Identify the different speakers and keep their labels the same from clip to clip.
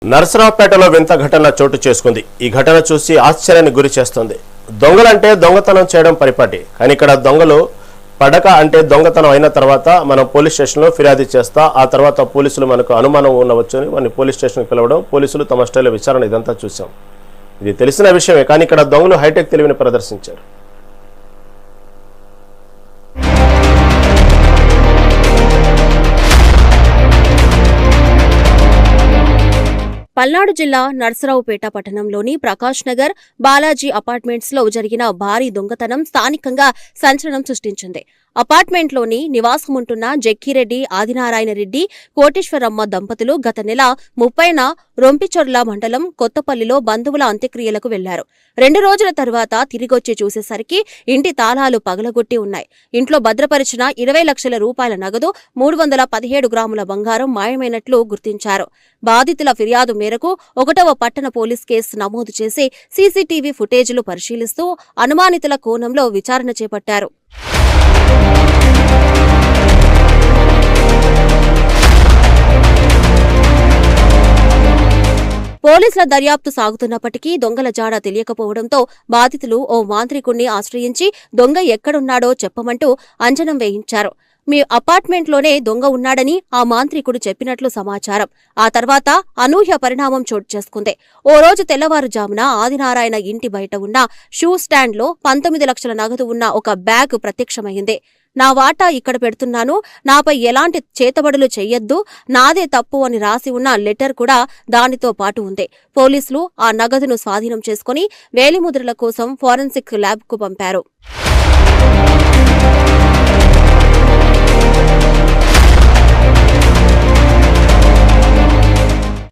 Speaker 1: నరసరావుపేటలో వింత ఘటన చోటు చేసుకుంది. ఈ ఘటన చూసి ఆశ్చర్యానికి గురి చేస్తుంది. దొంగలంటే దొంగతనం చేయడం పరిపాటి, కానీ ఇక్కడ దొంగలు పడక అంటే దొంగతనం అయిన తర్వాత మనం పోలీస్ స్టేషన్లో ఫిర్యాదు చేస్తా, ఆ తర్వాత పోలీసులు మనకు అనుమానం ఉండవచ్చని మన పోలీస్ స్టేషన్కి పిలవడం, పోలీసులు తమ స్టైల్లో విచారణ ఇదంతా చూసాం. ఇది తెలిసిన విషయమే, కానీ ఇక్కడ దొంగలు హైటెక్ తెలివిని ప్రదర్శించారు.
Speaker 2: పల్నాడు జిల్లా నర్సరావుపేట పట్టణంలోని ప్రకాష్ నగర్ బాలాజీ అపార్ట్మెంట్స్ లో జరిగిన భారీ దొంగతనం స్థానికంగా సంచలనం సృష్టించింది. అపార్ట్మెంట్లోని నివాసముంటున్న జక్కిరెడ్డి, ఆదినారాయణ రెడ్డి, కోటేశ్వరమ్మ దంపతులు గత నెల 30న రొంపిచర్ల మండలం కొత్తపల్లిలో బంధువుల అంత్యక్రియలకు వెళ్లారు. 2 రోజుల తర్వాత తిరిగొచ్చి చూసేసరికి ఇంటి తాళాలు పగలగొట్టి ఉన్నాయి. ఇంట్లో భద్రపరిచిన 20 లక్షల రూపాయల నగదు, 317 గ్రాముల బంగారం మాయమైనట్లు గుర్తించారు. బాధితుల ఫిర్యాదు మేరకు 1వ పట్టణ పోలీస్ కేసు నమోదు చేసి సీసీటీవీ ఫుటేజీలు పరిశీలిస్తూ అనుమానితుల కోణంలో విచారణ చేపట్టారు. పోలీసుల దర్యాప్తు సాగుతున్నప్పటికీ దొంగల జాడ తెలియకపోవడంతో బాధితులు ఓ మాంత్రికుణ్ణి ఆశ్రయించి దొంగ ఎక్కడున్నాడో చెప్పమంటూ అంజనం వేయించారు. మీ అపార్ట్మెంట్లోనే దొంగ ఉన్నాడని ఆ మాంత్రికుడు చెప్పినట్లు సమాచారం. ఆ తర్వాత అనూహ్య పరిణామం చోటు చేసుకుంది. ఓ రోజు తెల్లవారుజామున ఆదినారాయణ ఇంటి బయట ఉన్న షూ స్టాండ్లో 19 లక్షల నగదు ఉన్న ఒక బ్యాగ్ ప్రత్యక్షమైంది. నా వాటా ఇక్కడ పెడుతున్నాను, నాపై ఎలాంటి చేతబడులు చెయ్యొద్దు, నాదే తప్పు అని రాసి ఉన్న లెటర్ కూడా దానితో పాటు ఉంది. పోలీసులు ఆ నగదును స్వాధీనం చేసుకుని వేలిముద్రల కోసం ఫోరెన్సిక్ ల్యాబ్కు పంపారు.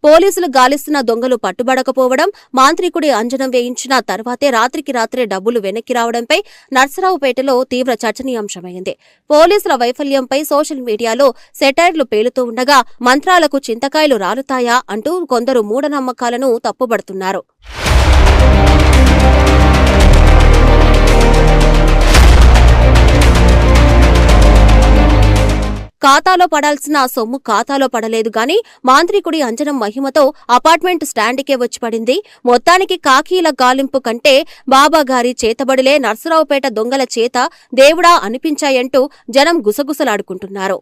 Speaker 2: పోలీసులు గాలిస్తున్న దొంగలు పట్టుబడకపోవడం, మాంత్రికుడి అంజనం వేయించిన తర్వాతే రాత్రికి రాత్రే డబ్బులు వెనక్కి రావడంపై నర్సరావుపేటలో తీవ్ర చర్చనీయాంశమైంది. పోలీసుల వైఫల్యంపై సోషల్ మీడియాలో సెటైర్లు పేలుతూ ఉండగా మంత్రాలకు చింతకాయలు రాలుతాయా అంటూ కొందరు మూఢనమ్మకాలను తప్పుబడుతున్నారు. ఖాతాలో పడాల్సిన సొమ్ము ఖాతాలో పడలేదు గాని మాంత్రికుడి అంజనం మహిమతో అపార్ట్మెంట్ స్టాండ్కే వచ్చి పడింది. మొత్తానికి కాకీల గాలింపు కంటే బాబాగారి చేతబడులే నర్సరావుపేట దొంగల చేత దేవుడా అనిపించాయంటూ జనం గుసగుసలాడుకుంటున్నారు.